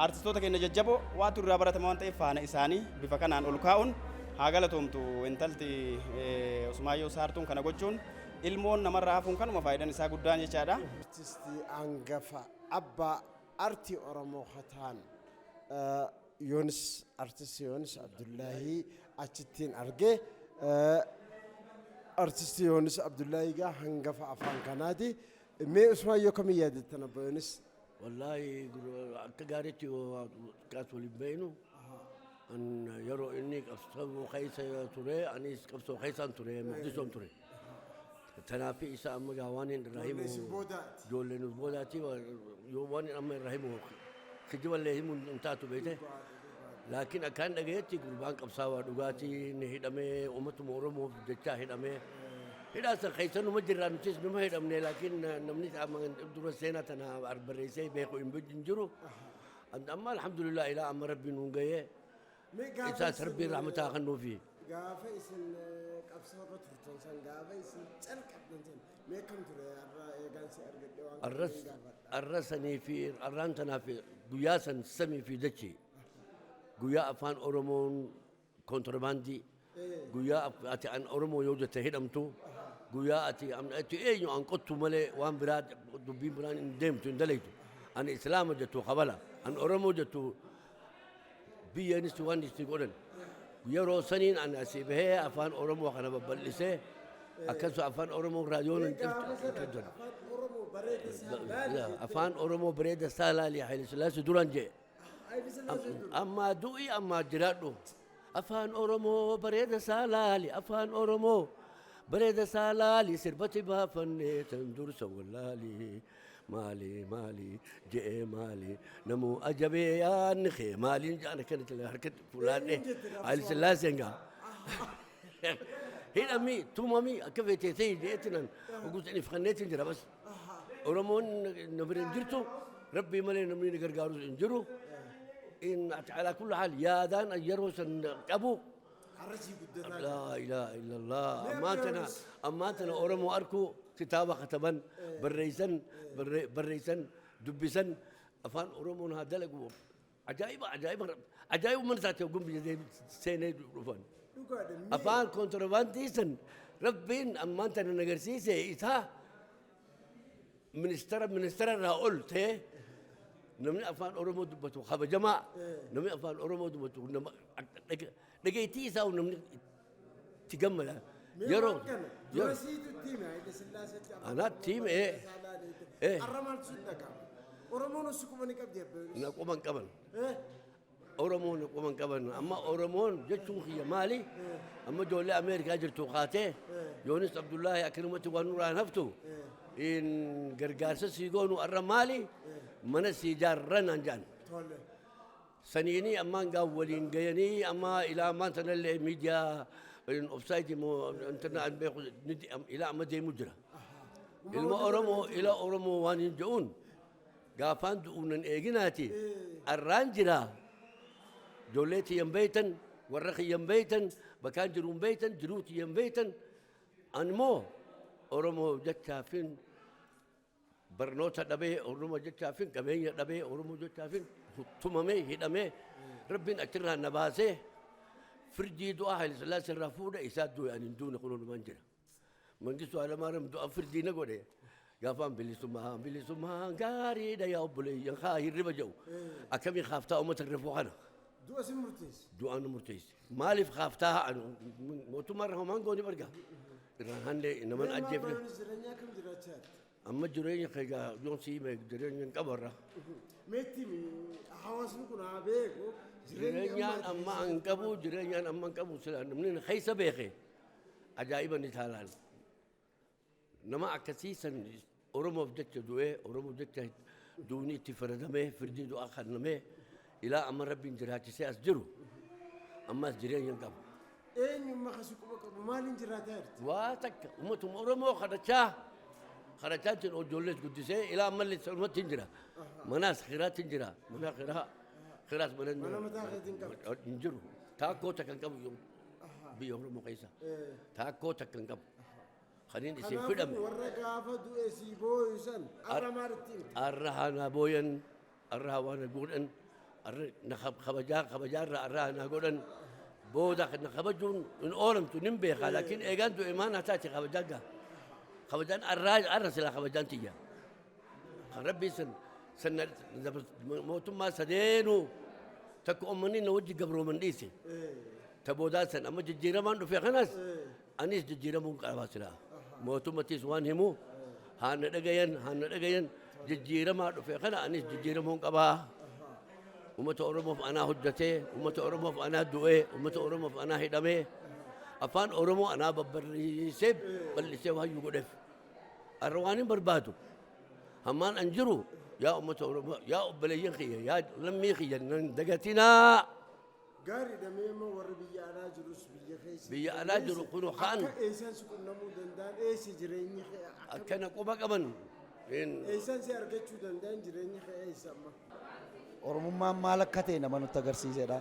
artistoota keenya jajjaboo waa turraa baratamaa waan ta'eef faana isaanii bifa kanaan ol kaa'uun haa galatoomtu intalti Usmaayyoo Saartuun kana gochuun ilmoon namarraa hafuun kanuma faayidaan isaa guddaan jechaadha. Artistii hangafa abbaa artii Oromoo hataan Yoonis artistii Yoonis Abdullaahi achittiin argee artistii Yoonis Abdullaahi gaa hangafa afaan kanaati. Mee Usmaayyoo kamii yaadattana abba Yoonis? Wallaahi akka gaariitti kaas waliin beeknu an yeroo inni qabsoo keessa ture anis qabsoo keessaan ture Moqdisoon ture. Tanaaf isa amma gaa waan hin irraa himu ijoolleen boodaati yoo waan amma irraa himu kijiballee himu hin taatu beekte. Laakiin akkaan dhagayetti gurbaan qabsaawaa dhugaatii ni hidhamee uummatuma Oromoof jechaa hidhamee. Hidhaasa keessa numa jirraa nutis numa hidhamne laakiin namni dura seenaa tana barreessee beeku hin jiru. Amma alhamdulillah ilaa amma rabbiin nuun gahee isaas rabbiin rahmataa kan nuufi. Gaafa isin qabsoo irra turtan san gaafa isin calqabdan san mee kam ture arraa eegansi argadhe waan arra sanii fi arraan tanaaf guyyaa san samii fi dachee guyyaa afaan Oromoon kontirbaandii guyyaa ati an Oromoo yoo jette hidhamtu guyyaa ati eenyu an qottu malee waan biraa dubbiin biraan hin deemtu hin dalaytu an islaama jettu qabala an Oromoo jettu biyyeenis waan itti godhan yeroo saniin an asii bahee afaan Oromoo kana babbal'isee akkasuma afaan Oromoo raadiyoon hin dhibtu afaan Oromoo bareeda saalaali Haile Sillaasee duraan jee amma du'i amma jiraadhu afaan Oromoo bareeda saalaali afaan Oromoo bareeda saalaali sirbati baafannee tan dursa wallaali maali maali jee maali namu ajabee yaanni kee maaliin jaana kanatti harkatti fulaanne Haile Sillaaseen gaa hidhamii tumamii akka feeteetee jeetinan oguusan ifkanneetiin jira bas Oromoon namni hin jirtu rabbii malee namni gargaaru hin jiru. إن على كل حال يا دان أجروس أبو لا إله إلا الله أماتنا أورمو أركو كتابة كتبان بالرئيسن دبسن أفان أورمو هذا لقوا عجائب من ذاته يقوم بجدي سنة رفان أفان كونتربانديسن ربين أماتنا نجرسيسه إثا منستر راول ته نمني أفان أورمو دبتو خاب جماعة نمني أفان أورمو دبتو نجيتي ساو نمني تجمل يرو أنا تيم إيه الرمال سودك أورمو نسكومني كبدي نقومن كمان أورمو نقومن كمان أما أورمو جتشو خي مالي أما دولة أمريكا جرتو خاته يونس عبد الله أكرمته ونورا نفتو إن غرغارس سيغونو الرمالي من سيجارن أنجان سنيني أما نقولين جيني أما إلى ما تنال ميديا الأوفسايد مو انتنا إلى ما دي مجرى إلى أورمو وانين جون قافان دون إيجناتي الرانجرا دولتي ينبيتن ورخي ينبيتن بكان جرون بيتن جروتي ينبيتن أنمو أورمو جتا فين برنوتا دبي أورمو جتا فين كمية دبي أورمو جتا فين ثمامي هدامي ربنا أكرنا نباسه فرجي دعاء Haile Sillaasee الرافودة إساد دو يعني دون قانون منجرة من جسوا على مارم دعاء فرجي نقوله قافان بلي سمها غاري دا يا أبولي ينخاهي الربا جو أكمل خافتا أمة الرفوقنا دعاء سمرتيس دعاء نمرتيس مالي خافتها عنه موتو مرة هم عنقوني برجع هندي إنما أجيب له أما جريني خيجا يوم سيمة جريني كبرة ميتي حواسنا كنا بيكو جريني أما أنكبو جريني أما أنكبو سلام منين خيسة بيخي عجائب نتالان نما أكسيسا أورمو بجت دوه أورمو بجت دوني تفردمه فردي دو آخر نمه إلى أمر ربي جراتي سأسجرو أما جريني ينكبو إيه ما خسكوا بكرة مالين جراتات واتك أمتهم أورمو خرجات الأجولات قدسة إلى ملة سلمة تنجرا مناس خيرات تنجرا منا خيرات منا متاخد تنجرو تاكو تكنكب يوم بيوم مقيسة تاكو تكنكب خليني يصير فيلم ورقافة دو إسيبو يسن أرى مارتين أرها نابوين أرها وانا بقولن خبجار الرا نقولن بودا نخبجون إن أولم تنبه لكن إيجان تو إيمان أتاتي خبجان الراج أرسل خبجان تيجا ربي سن موتم ما سدينو تكو أمني نوجي قبرو من ديسي تبودات سن أما ججيرة ما في خناس أنيس ججيرة مون كلاسلا موتم تيس وان همو هان دقيان ججيرة ما في خنا أنيس ججيرة مون كبا وما تورمو أنا هجته وما تورمو أنا دوئه وما تورمو أنا هدمه أفان أورمو أنا ببريسب بل سيف هاي يقولف الرواني بربادو همان أنجرو يا أمة أورمو يا أبليين خيه يا لمي خيه دقتنا قاري دميما وربيا أنا جلوس بيا أنا جلو كنو خان إيسان سكون نمو دندان إيس جريني خي كنا كوبا كمان إيسان سياركتشو دندان جريني خي إيسان ما Oromummaan maal akka ta'e nama nutti agarsiisedha.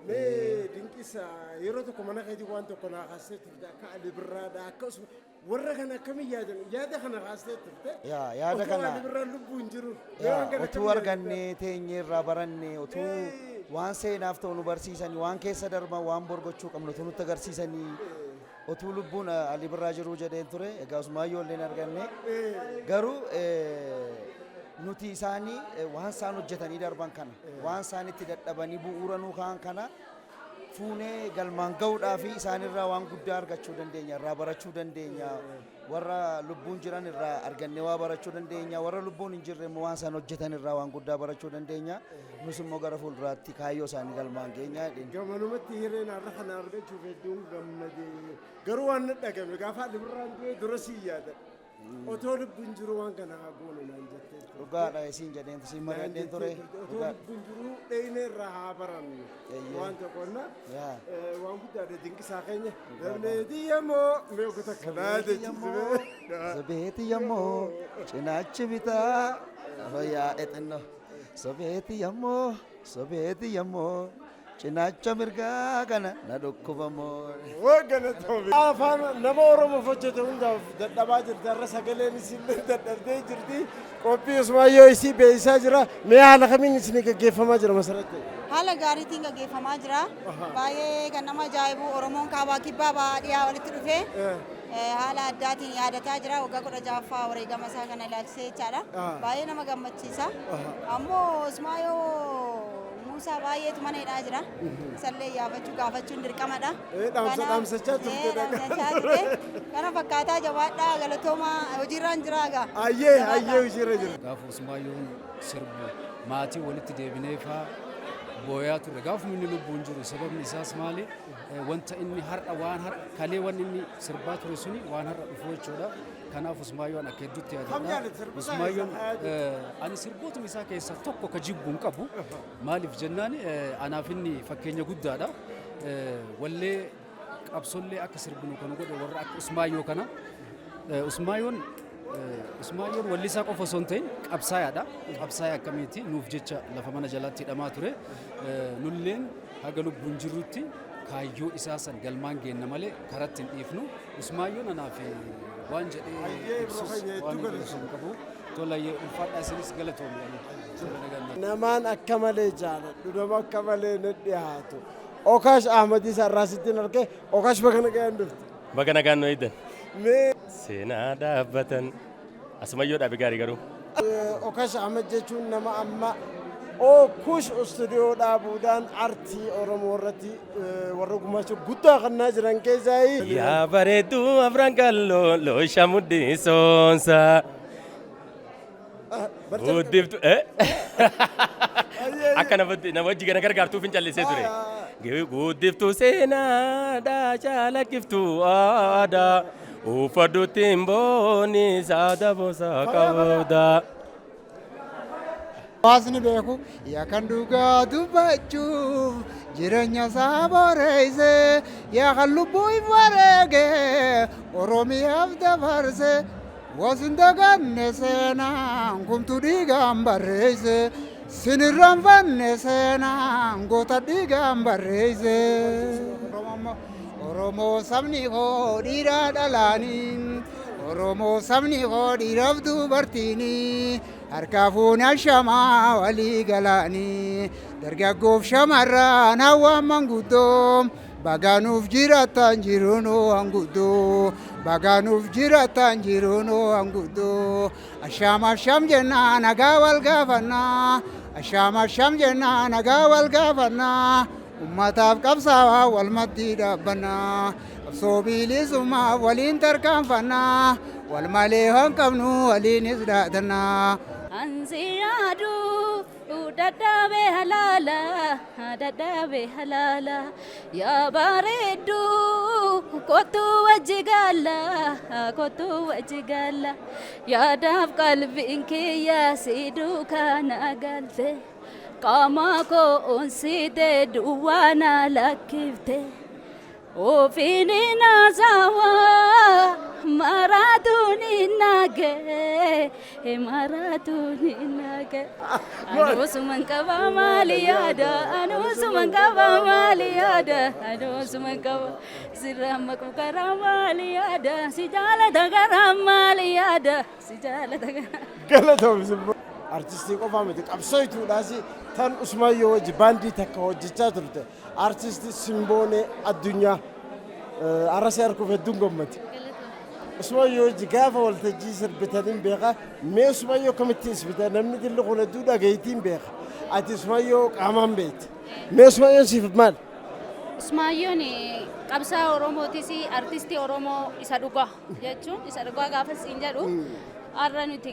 Mee dinqisa yeroo tokko mana keetii waan tokko naa kaastee turte akka Ali Birraadha akkasuma warra kana akkamiin yaadan yaada kana kaastee turte. Yaada kana Ali Birraan lubbuu hin jiru. Utuu argannee teenyee irraa barannee utuu waan seenaaf ta'u nu barsiisanii waan keessa darban waan borgochuu qabnu utuu nutti agarsiisanii utuu lubbuun Ali Birraa jiruu jedheen ture egaa Usmaayyoo illee arganne garuu nuti isaanii waan isaan hojjetanii darban kana waan isaan itti dadhabanii bu'uura nuu kaan kana fuunee galmaan ga'uudhaa fi isaanirraa waan guddaa argachuu dandeenya irraa barachuu dandeenya warra lubbuun jiran irraa argannee waa barachuu dandeenya warra lubbuun hin jirre immoo waan isaan hojjetan irraa waan guddaa barachuu dandeenya nus immoo gara fuulduraatti kaayyoo isaanii galmaan geenya gamanumatti hireen har'a kana argachuuf hedduun gammadee garuu waan dhagame gaafa Ali Birraan dura sii yaada otoo lubbuun jiru waan kana haa goonu naan jettee dhugaadha isiin jedheen siin mari'adheen ture otoo lubbuun jiru dheyne irraa haa barannu waan tokkonna waan guddaadha dinqisaa keenya dabneeti yammoo mee kuta kanaa jechisibe sobeeti yammoo cinaachi bitaa fayyaa exinno sobeeti yammoo cinaacha mirgaa kana na dhukkubamoo wagana toobi afaan nama Oromoo hojjete hundaaf dadhabaa jirti har'a sagaleen isinillee dadhabdee jirti qophii Usmaayyoo isii beeksisaa jira mee haala kamiin isin gaggeeffamaa jira masaratti haala gaariitiin gaggeeffamaa jira baay'ee kan nama ajaa'ibu Oromoon kaabaa kibbaa baadiyyaa walitti dhufee haala addaatiin yaadataa jira waggaa 16ffaa wareegama isaa kana ilaalchisee jechaadha baay'ee nama gammachiisa ammoo Usmaayyoo Musa baay'eetu mana hidhaa jira. Sallee yaafachuu gaafachuun dirqamadha. Dhaamsachaa turte. Kana fakkaataa jabaadhaa galatooma hojiirraan jira egaa. Ayyee hojiirra jira. Gaafa Usmaayyoon sirbu maatii walitti deebinee faa booyaa turre gaafa inni lubbuun jiru sababni isaas maali wanta inni har'a waan har'a kalee waan inni sirbaa ture suni waan har'a dhufu jechuudha. Kanaaf Usmaayyoon akka hedduutti yaadadha. Usmaayyoon ani sirbootuma isaa keessaa tokko ka jibbuun qabu maaliif jennaan anaaf inni fakkeenya guddaadha. Wallee qabsollee akka sirbinu kan godhe warra akka Usmaayyoo kana Usmaayyoon wallisaa qofa osoo hin ta'in qabsaayaadha. Qabsaaya akkamiiti nuuf jecha lafa mana jalaatti hidhamaa ture. Nulleen haga lubbuun jirrutti kaayyoo isaa san galmaan geenna malee karatti hin dhiifnu. Usmaayyoon anaaf waan jedhee ibsus waan ibsu qabu tolayyee ulfaadhaa isinis galatoomii namaan akka malee jaaladhu nama akka malee na dhiyaatu Okaash Ahmadii sarraasittiin arge Okaash bakana ga'an dhufte bakana ga'an no idan seenaa dhaabbatan Usmaayyoo dhaabe gaarii garuu Okaash Ahmad jechuun nama amma kush studio dhaabuudhaan artii Oromoo irratti warra gumaacha guddaa kannaa jiran keessaa yaa bareedduu afran kalloo loosha mudhiisoonsa guddiftu akka nama wajji gana gargaartuuf hin callisee ture guddiftu seenaadhaa caalaqqiftuu aadaa uffadduutti hin booni saada boosaa qabdaa. Waasni beeku yaa kan dhugaa dubbachuuf jireenya isaa boreesse yaa kan lubbuu hin wareege Oromiyaaf dabarse wasin daganne seenaan kumtu dhiigaan barreesse sinirraanfanne seenaan goota dhiigaan barreesse. Oromoo sabni koo dhiiraa dhalaanii Oromoo sabni koo dhiiraaf dubartiinii harkaafuun ashamaa walii galaanii dargaggoof shamarran hawaan manguddoo bagaanuuf jiraatan jiruunoo hanguddoo bagaanuuf jiraatan jiruunoo hanguddoo asham jennaa nagaa wal gaafannaa asham jennaa nagaa wal gaafannaa ummataaf qabsaawaa wal maddii dhaabbannaa qabsoo bilisummaaf waliin tarkaanfannaa wal malee hanqabnu waliinis dhaadannaa. Ansiyaadu dadhabe halala yaa bareeddu kottu wajji gaalla yaadaaf qalbiin kiyya si duukaana galte qaama koo onsite duwwaana lakkifte ofiini naasawa maratuni nage anusuman qaba maaliyada anusuman qaba sirramma qara maaliyada si jaalata gara maaliyada si jaalata gara galatoomsi artistii qofaa miti qabsoituudhaas tan Usmaayyoo wajji baandii takka hojjechaa turte artistii Simboonee Addunyaa arrasii harkuuf hedduun gammati. Usmaayyoo wajji gaafa waltajjii sirbitaniin beeka mee Usmaayyoo kamitti isbita namni dilli kun hedduu dhagayitiin beeka ati Usmaayyoo qaamaan beekti mee Usmaayyoon siif maal? Usmaayyoon qabsaa Oromootis artistii Oromoo isa dhugaa jechuun isa dhugaa gaafa siin jedhu har'a nuti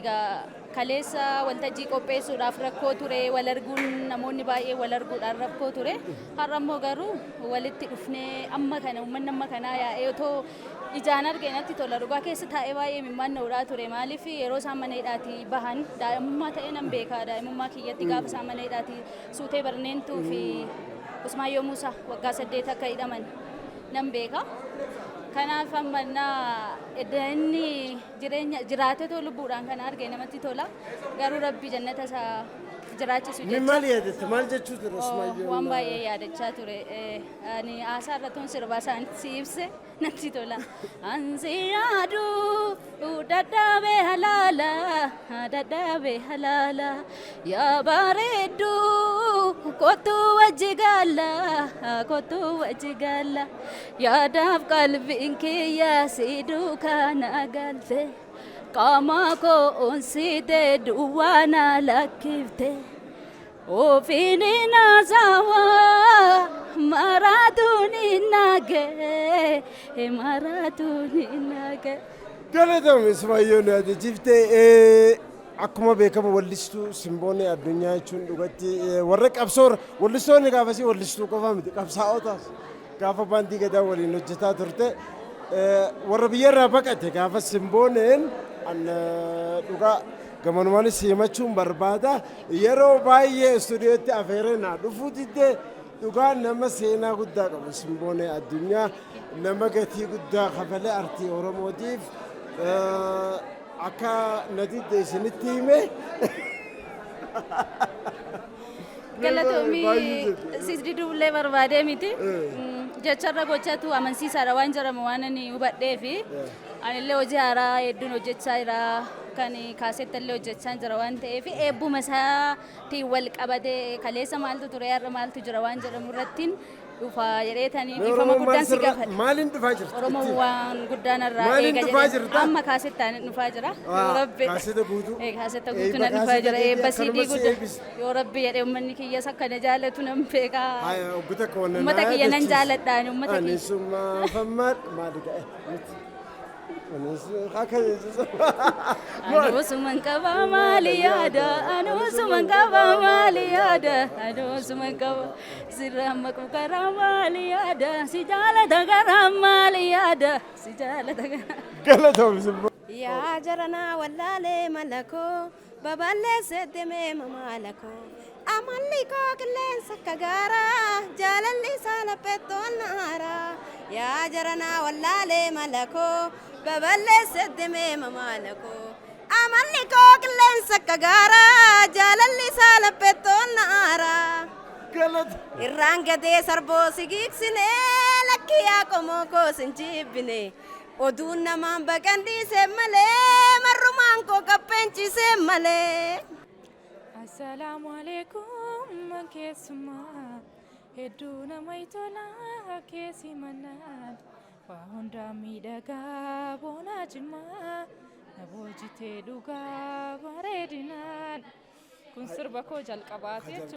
kaleessa waltajjii qopheessuudhaaf rakkoo ture wal arguun namoonni baay'ee wal arguudhaan rakkoo ture har'a immoo garuu walitti dhufnee amma kana uummanni amma kanaa yaa'ee otoo ijaan argeenatti tola dhugaa keessa taa'ee baay'ee mimmaanna'uudhaa ture maaliif yeroo isaan mana hidhaatii bahan daa'imummaa ta'ee nan beekaa daa'imummaa kiyyatti gaafa isaan mana hidhaatii suutee barneentuu fi Usmaayyoo Muusaa waggaa 8 akka hidhaman nan beekaa. Kanaaf ammannaa inni jireenya jiraatee lubbuudhaan kan arge namatti tola garuu rabbi jannata isaa jiraachisu jechuudha. Maal yaadatte maal jechuu ture Usmaayyoo? Waan baay'ee yaadachaa ture ani haasaa irratti sirbaa isaan si ibse natti tola. Ansi yaadu dadhabe halala yaa bareeddu kottu wajji gaalla yaadaaf qalbiin kiyya si duukaana galte qaama koo onsite duwwaana lakkifte ofiini naasawa maratuni nage galatoomsi Usmaayyoon yaade jiftee akkuma beekamu wallistuu Simboonee Addunyaa jechuun dhugatti warra qabsoora wallistoonni gaafasii wallistuu qofaa miti qabsaa'otaas gaafa baandii gadaa waliin hojjetaa turte warra biyyarraa baqate gaafa Simbooneen dhugaa gamanumaanis himachuun barbaada yeroo baay'ee istuudiyootti afeeree naa dhufuu diddee dhugaa nama seenaa guddaa qabu Simboonee Addunyaa nama gatii guddaa kafalee artii Oromootiif akka nadidde isinitti hime galatoomii sisdiduullee barbaadee miti jecharra gochatu amansiisaadha waan jedhamu waan ani hubadhee fi anillee hojii haaraa hedduun hojjechaa jira kan kaasettallee hojjechaa jira waan ta'eef eebbuma isaatiin wal qabatee kaleessa maaltu ture har'a maaltu jira waan jedhamu irrattiin dhufa jedheetanii dhiifama guddaan si gaafadha. Maaliin dhufaa jirti? Oromoo waan guddaan irraa eega jedhee amma kaasettaan dhufaa jira. Yoo rabbi kaaseta guutuu. Kaaseta guutuu nan dhufaa jira eebba siidii guddaa. Yoo rabbi jedhee uummanni kiyyas akkana jaallatu nan beekaa. Uummata kiyya nan jaalladhaan uummata kiyya. Anisummaa fammaad maali ga'e? Anusuman qaba maali yaada sirramma qara maali yaada si jaalata gara maali yaada si jaalata gara galatoomsi yaa jarana wallaalee malakoo baballeesse demee mamaalakoo amalli koo qilleensa akka gaaraa jaalalli isaa laphettoon naaraa yaa jarana wallaalee malakoo baballeesse demee mamaalakoo amalli koo qilleensa akka gaaraa jaalalli isaa laphettoon naaraa irraan gadee sarboo si giigsinee lakkiyaa qomoo koo sin jibbine oduun namaan baqan dhiise malee marrumaan koo qapheenchise malee. Assalamu alaikum man keessuma hedduu nama tola keessi manaan waa hunda miidhagaa boonaa jimaa na boojitee dhugaa bareedinaan kun sirba koo jalqabaati.